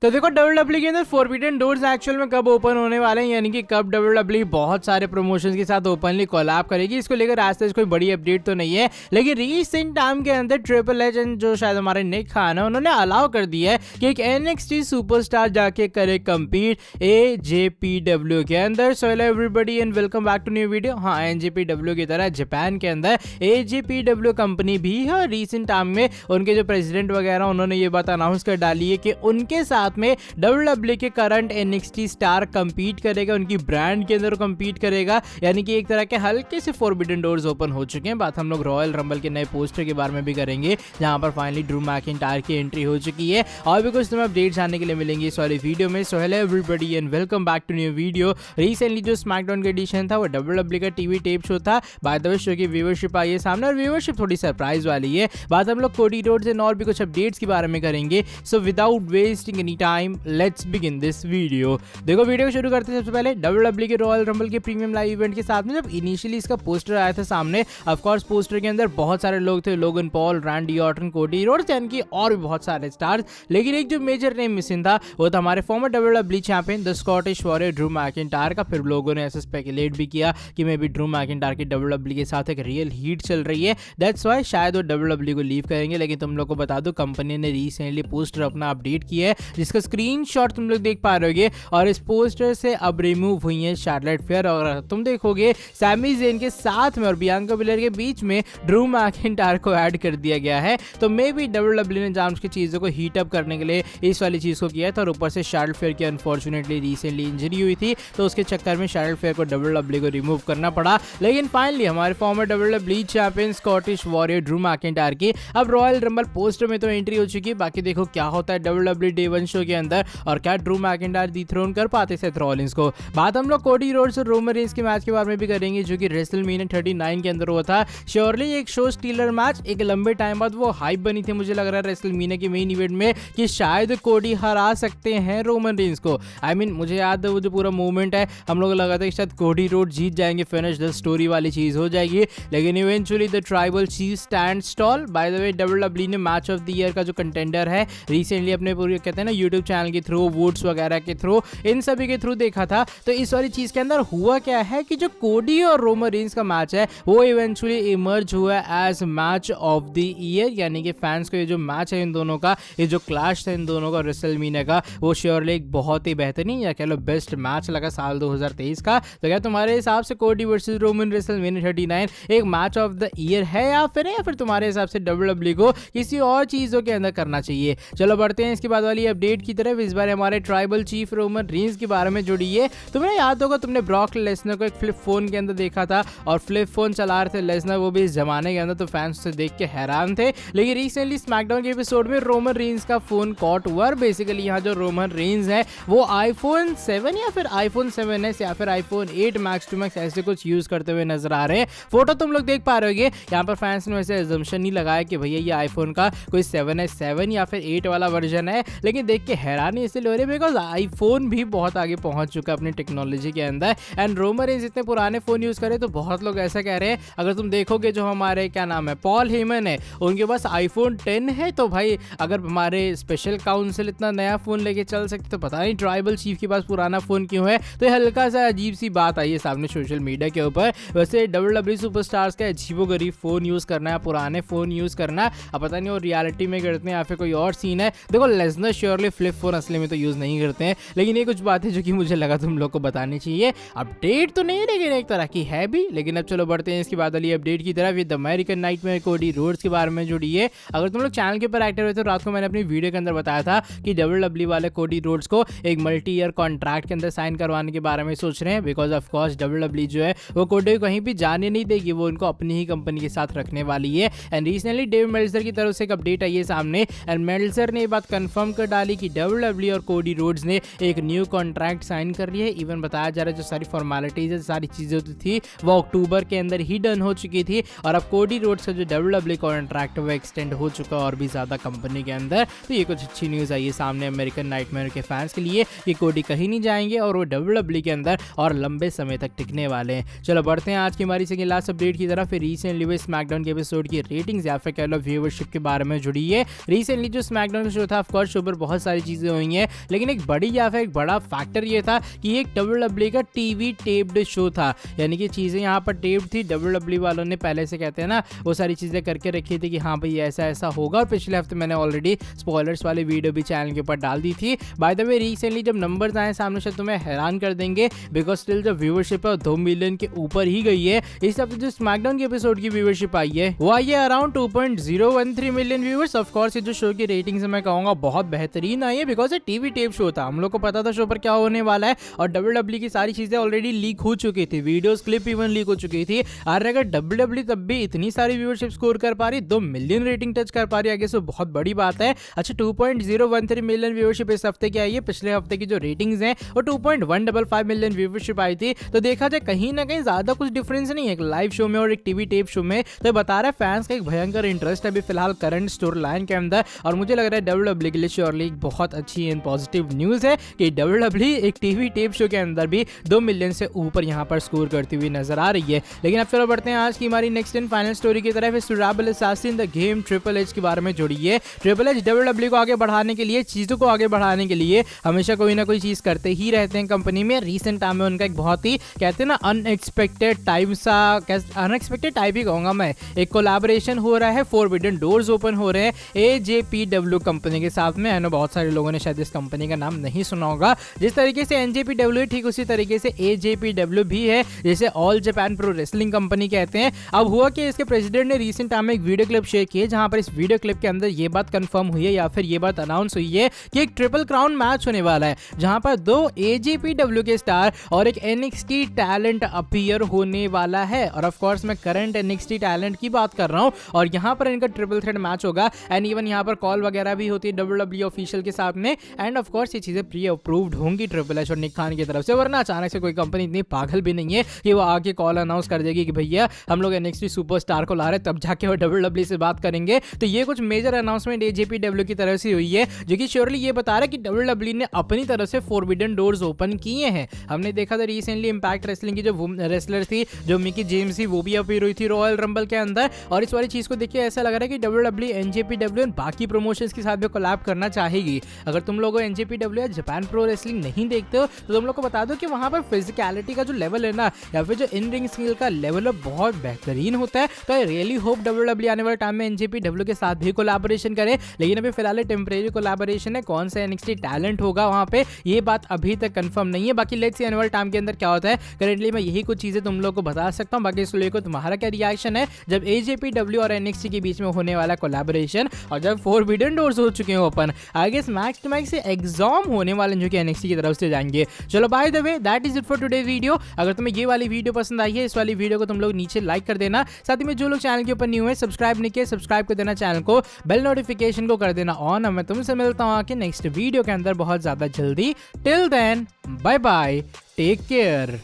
तो देखो WWE के अंदर फोरबिडन डोर्स एक्चुअल में कब ओपन होने वाले हैं, यानी कि कब WWE बहुत सारे प्रमोशंस के साथ ओपनली कोलैब करेगी, इसको लेकर आज तक कोई बड़ी अपडेट तो नहीं है। लेकिन रीसेंट टाइम के अंदर ट्रिपल एच एंड जो शायद हमारे निक खान है उन्होंने अलाउ कर दिया है कि एक NXT सुपरस्टार जाके करे कम्पीट AJPW के अंदर। So hello everybody and welcome back to new video. हाँ, NJPW की तरह जापान के अंदर AJPW कंपनी भी है। रीसेंट टाइम में उनके जो प्रेसिडेंट वगैरह उन्होंने ये बात अनाउंस कर डाली है कि उनके साथ में WWE के करंट NXT स्टार कंपीट करेगा, उनकी ब्रांड के अंदर कंपीट करेगा, यानी कि एक तरह के हल्के से फोरबिडन डोर्स ओपन हो चुके हैं। बात हम लोग रॉयल रंबल के नए पोस्टर के बारे में भी करेंगे, जहां पर फाइनली ड्रू मैकिंटायर की एंट्री हो चुकी है और भी कुछ तुम्हें अपडेट जानने के लिए मिलेंगे इस वाली वीडियो में। So hello everybody and welcome back to new video. Recently जो स्मैकडाउन का एडिशन था वो WWE का टीवी टेप शो था। बाय द वे शो की व्यूअरशिप आई है सामने और व्यूअरशिप थोड़ी सरप्राइज वाली है। बात हम लोग कोडी रोड्स एंड और भी कुछ अपडेट्स के बारे में करेंगे। So without wasting any time let's begin this video. देखो वीडियो को शुरू करते हैं सबसे पहले WWE के रॉयल रंबल के प्रीमियम लाइव इवेंट के साथ में जब इनिशियली इसका पोस्टर आया था सामने। ऑफ कोर्स पोस्टर के अंदर बहुत सारे लोग थे, Logan Paul, Randy Orton, Cody Rhodes, यानी कि और भी बहुत सारे स्टार्स। लेकिन एक जो मेजर नेम मिसिंग था वो था हमारे farmer WWE champion the Scottish warrior Drew McIntyre का। फिर लोगों ने ऐसा स्पेकुलेट भी किया कि मे बी ड्रू मैकिंटायर की WWE के साथ एक रियल हीट चल रही है, दैट्स व्हाई शायद वो WWE को लीव करेंगे। लेकिन तुम लोग को बता दो कंपनी ने रिसेंटली पोस्टर अपना अपडेट किया है, जिसका स्क्रीनशॉट तुम लोग देख पा रहे होगे। और इस पोस्टर से अब रिमूव हुई है शार्लेट फेयर और तुम देखोगे सैमी ज़ेन के साथ में और बियांका बिलर के बीच में ड्रू मैकिंटायर को ऐड कर दिया गया है। तो मे बी WWE ने जान के चीज़ों को हीट अप करने के लिए इस वाली चीज़ को किया था। और ऊपर से शार्लेट फेयर की अनफॉर्चुनेटली रिसेंटली इंजरी हुई थी, तो उसके चक्कर में शार्लेट फेयर को WWE को रिमूव करना पड़ा। लेकिन फाइनली हमारे farmer WWE champion Scottish warrior Drew McIntyre की अब रॉयल रंबल पोस्टर में तो एंट्री हो चुकी है। बाकी देखो क्या होता है WWE डे 1 शो के अंदर और क्या ड्रू मैकिंटायर डिथ्रोन कर पाते सेथ रॉलिंस को। बात हम लोग कोडी रोड्स और रोमन रेंस के मैच के बारे में भी करेंगे, जो कि रेसलमेनिया 39 के अंदर हुआ था। श्योरली एक शो स्टीलर मैच, एक लंबे टाइम बाद वो हाइप बनी थी मुझे लग रहा है रेसलमेनिया के मेन इवेंट में कि शायद कोडी हरा सकते हैं रोमन रेंस को। आई मीन मुझे याद है वो जो पूरा मूवमेंट है, हम लोग लगा था कि शायद कोडी रोड जीत जाएंगे, फिनिश द स्टोरी वाली चीज हो जाएगी। लेकिन eventually the tribal chief stand toll. Bye the way WWE ने मैच ऑफ द ईयर का जो कंटेंडर है रिसेंटली अपने पूरे कहते हैं ना यूट्यूब चैनल के थ्रू, वोट्स वगैरह के थ्रू, इन सभी के थ्रू देखा था। तो इस वाली चीज के अंदर हुआ क्या है कि जो कोडी और रोमन रेंस का मैच है वो इवेंचुअली इमर्ज हुआ as match of the year, यानी कि फैंस को ये जो मैच है इन दोनों का, ये जो क्लैश था इन दोनों का रेसलमेनिया का, वो श्योरली एक बहुत ही बेहतरीन या कह लो बेस्ट मैच लगा साल 2023 का। तो क्या तुम्हारे हिसाब से कोडी वर्सेस रोमन रेसलमेनिया 39 एक मैच ऑफ द ईयर है या फिर तुम्हारे हिसाब से WWE को किसी और चीजों के अंदर करना चाहिए? चलो बढ़ते हैं इसके बाद वाली अपडेट की तरफ। इस बार हमारे ट्राइबल चीफ रोमन रेंस के बारे में जुड़ी है। तुम्हें याद होगा तुमने ब्रॉक लेसनर को एक फ्लिप फोन के अंदर देखा था और फ्लिप फोन चला रहे थे लेसनर, वो भी इस जमाने के अंदर, तो फैंस से देख के हैरान थे। लेकिन रिसेंटली स्मैकडाउन के एपिसोड में रोमन रेंस का फोन कॉट हुआ। बेसिकली यहाँ जो रोमन रेंस है वो iPhone 7 या फिर iPhone 7s या फिर iPhone 8 Max to Max ऐसे कुछ यूज करते हुए नजर आ रहे हैं। फोटो तुम लोग देख पा रहे होगे। यहाँ पर फैंस ने वैसे अजम्पशन नहीं लगाया कि भैया ये आईफोन का कोई 7s 7 या फिर 8 वाला वर्जन है, लेकिन देख के हैरानी इसलिए हो रही है बिकॉज आईफोन भी बहुत आगे पहुंच चुका है अपनी टेक्नोलॉजी के अंदर। एंड रोमन रेंस इतने पुराने फोन यूज करे तो बहुत लोग ऐसा कह रहे हैं। अगर तुम देखोगे जो हमारे क्या नाम है पॉल हेमन है, उनके पास iPhone 10 है, तो भाई अगर हमारे स्पेशल काउंसिल इतना नया फोन लेके चल सकते तो पता नहीं ट्राइबल चीफ के पास पुराना फोन क्यों है। तो ये हल्का सा अजीब सी बात आई है सामने सोशल मीडिया के ऊपर। वैसे WWE सुपरस्टार्स का अजीबोगरीब फोन यूज करना है, पुराने फोन यूज करना, अब पता नहीं वो रियलिटी में करते हैं या फिर कोई और सीन है। देखो लेसनर श्योरली फ्लिप फोन असली में तो यूज नहीं करते हैं, लेकिन ये कुछ बातें जो कि मुझे लगा तुम लोग को बतानी चाहिए। अपडेट तो नहीं लेकिन एक तरह की है भी। लेकिन अब चलो बढ़ते हैं इसके बाद वाली अपडेट की तरफ। With American nightmare Cody Rhodes के बारे में जुड़ी है। अगर तुम लोग चैनल के ऊपर एक्टिव हुए तो रात को मैंने अपनी वीडियो के अंदर बताया था कि WWE वाले कोडी रोड्स को एक मल्टी ईयर कॉन्ट्रैक्ट के अंदर साइन करवाने के बारे में सोच रहे हैं, बिकॉज ऑफ कोर्स WWE जो है वो कोडी कहीं भी जाने नहीं देगी, वो उनको अपनी ही कंपनी के साथ रखने वाली है। एंड रिसेंटली डेव मेल्जर की तरफ से एक अपडेट आई है सामने एंड मेल्जर ने ये बात कंफर्म कर डाली कि WWE और कोडी रोड्स ने एक न्यू कॉन्ट्रैक्ट साइन कर लिया है। इवन बताया जा रहा है जो सारी फॉर्मेलिटीज है, सारी चीजें होती थी वो अक्टूबर के अंदर ही डन हो चुकी थी और अब कोडी रोड्स का जो WWE कॉन्ट्रैक्ट वो एक्सटेंड हो चुका और भी ज्यादा कंपनी के अंदर। तो ये कुछ अच्छी न्यूज आई है सामने अमेरिकन नाइटमेयर के फैंस के लिए कि कोडी कहीं नहीं जाएंगे और वो WWE के अंदर और लंबे समय तक टिकने वाले हैं। चलो बढ़ते हैं आज की हमारी सेकंड लास्ट अपडेट की तरफ। रिसेंटली वो स्मैकडाउन के एपिसोड की रेटिंग्स या फिर कह लो व्यूअरशिप के बारे में जुड़ी है। रिसेंटली जो स्मैकडाउन का शो था ऑफ कोर्स शो पर बहुत सारी सारी चीजें हुई हैं, लेकिन एक बड़ी या फिर एक बड़ा फैक्टर ये था कि ये एक WWE का टीवी टेप्ड शो था, यानी कि चीजें यहाँ पर टेप्ड थी। WWE वालों ने पहले से कहते हैं ना वो सारी चीजें करके रखी थी कि हाँ भाई ऐसा ऐसा होगा, और पिछले हफ्ते मैंने ऑलरेडी स्पॉयलर्स वाली वीडियो भी चैनल के ऊपर डाल दी थी। बाय द वे रिसेंटली जब नंबर्स आए सामने से तुम्हें हैरान कर देंगे, बिकॉज स्टिल जो व्यूअरशिप है 2 मिलियन के ऊपर ही गई है। इस हफ्ते जो स्मैकडाउन के एपिसोड की व्यूअरशिप आई है वो आई है around 2.013 million viewers. Of course ये जो शो की रेटिंग से मैं कहूंगा बहुत बेहतरीन आई है, बिकॉज ये टीवी टेप शो था, हम लोग को पता था शो पर क्या होने वाला है, और WWE की सारी चीजें ऑलरेडी लीक हो चुकी थी, वीडियोस क्लिप इवन लीक हो चुकी थी। और अगर WWE तब भी इतनी सारी व्यूअरशिप स्कोर कर पा रही, 2 मिलियन रेटिंग टच कर पा रही, आगे से बहुत बड़ी बात है। अच्छा 2.013 मिलियन व्यूअरशिप इस हफ्ते की आई है, पिछले हफ्ते की जो रेटिंग्स हैं वो 2.155 मिलियन व्यूअरशिप आई थी। तो देखा जाए कहीं ना कहीं ज्यादा कुछ डिफरेंस नहीं है एक लाइव शो में और एक टीवी टेप शो में। तो बता रहा है फैंस का एक भयंकर इंटरेस्ट है अभी फिलहाल करंट स्टोरी लाइन के अंदर, और मुझे लग रहा है WWE के लिए श्योरली बहुत अच्छी एंड पॉजिटिव न्यूज है कि WWE एक टीवी टेप शो के अंदर भी 2 मिलियन से ऊपर यहाँ पर स्कोर करती हुई नजर आ रही है। लेकिन अब चलो बढ़ते हैं आज की हमारी नेक्स्ट एंड फाइनल स्टोरी की तरफ। सुराबल assassin the game triple H के बारे में जुड़ी है। ट्रिपल एच WWE को आगे बढ़ाने के लिए, चीजों को आगे बढ़ाने के लिए हमेशा कोई ना कोई चीज करते ही रहते हैं कंपनी में। रिसेंट टाइम में उनका एक बहुत ही कहते हैं ना अनएक्सपेक्टेड टाइप ही कहूंगा मैं, एक कोलैबोरेशन हो रहा है, फोरबिडन डोर्स ओपन हो रहे हैं AJPW कंपनी के साथ में। बहुत सारे लोगों ने शायद इस कंपनी का नाम नहीं सुना होगा। जिस तरीके से NJPW है ठीक उसी तरीके से AJPW भी है, जैसे all Japan pro wrestling company कहते हैं। अब हुआ कि इसके प्रेसिडेंट ने रिसेंट टाइम में एक वीडियो क्लिप शेयर की है, जहां पर इस वीडियो क्लिप के अंदर ये बात कंफर्म हुई है या फिर ये बात अनाउंस हुई है कि एक ट्रिपल क्राउन मैच होने वाला है, जहां पर 2 AJPW के स्टार और एक NXT टैलेंट अपीयर होने वाला है। और ऑफ कोर्स मैं करंट NXT टैलेंट की बात कर रहा हूं, और यहां पर इनका ट्रिपल थ्रेट मैच होगा, एंड इवन यहां पर कॉल वगैरह भी होती है WWE ऑफिशियल के साथ में। एंड ऑफ कोर्स ये चीजें प्री अप्रूव्ड होंगी ट्रिपल एच और निक खान की तरफ से, वरना अचानक से कोई कंपनी इतनी पागल भी नहीं है कि वो आके कॉल अनाउंस कर देगी कि भैया हम लोग NXT सुपरस्टार को ला रहे हैं, तब जाके वो WWE से बात करेंगे। तो ये कुछ मेजर अनाउंसमेंट AJPW की तरफ से हुई है, जो कि श्योरली ये बता रहा है कि WWE ने अपनी तरफ से फोरबिडन डोर्स ओपन किए हैं। हमने देखा था रिसेंटली इंपैक्ट रेसलिंग की जो रेसलर थी, जो मिकी जेम्स थी, वो भी अपीयर हुई थी रॉयल रंबल के अंदर। और इस वाली चीज को देखिए ऐसा लग रहा है कि WWE NJPW बाकी प्रमोशंस के साथ भी कोलैब करना चाहेगी। अगर तुम लोग NJPW या जापान प्रो रेसलिंग नहीं देखते हो तो तुम लोग को बता दो कि वहां पर फिजिकलिटी का जो लेवल है ना, या फिर जो इन रिंग स्किल का लेवल है, बहुत बेहतरीन होता है। तो आई रियली होप WWE आने वाले टाइम में NJPW के साथ भी कोलैबोरेशन करे। लेकिन अभी फिलहाल टेम्परेरी कोलैबोरेशन है, कौन सा NXT टैलेंट होगा वहां पे ये बात अभी तक कंफर्म नहीं है। बाकी लेट्स सी आने वाले टाइम के अंदर क्या होता है। करेंटली मैं यही कुछ चीजें तुम लोग को बता सकता हूँ, बाकी इसको लेकर तुम्हारा क्या रिएक्शन है जब AJPW और NXT के बीच में होने वाला कोलैबोरेशन, और जब फोरबिडन डोर्स हो चुके हैं ओपन, आगे मैक्स टू मैक्स से एग्जाम होने वाले जो कि NXT की तरफ से जाएंगे। चलो bye the way that is it for today video. अगर तुम्हें ये वाली वीडियो पसंद आई है, इस वाली वीडियो को तुम लोग नीचे लाइक कर देना। साथ ही में जो लोग चैनल के ऊपर न्यू है, सब्सक्राइब नहीं किए, सब्सक्राइब कर देना चैनल को, बेल नोटिफिकेशन को कर देना ऑन। मैं तुमसे मिलता हूँ आके नेक्स्ट वीडियो के अंदर बहुत ज्यादा जल्दी। Till then bye bye, take care.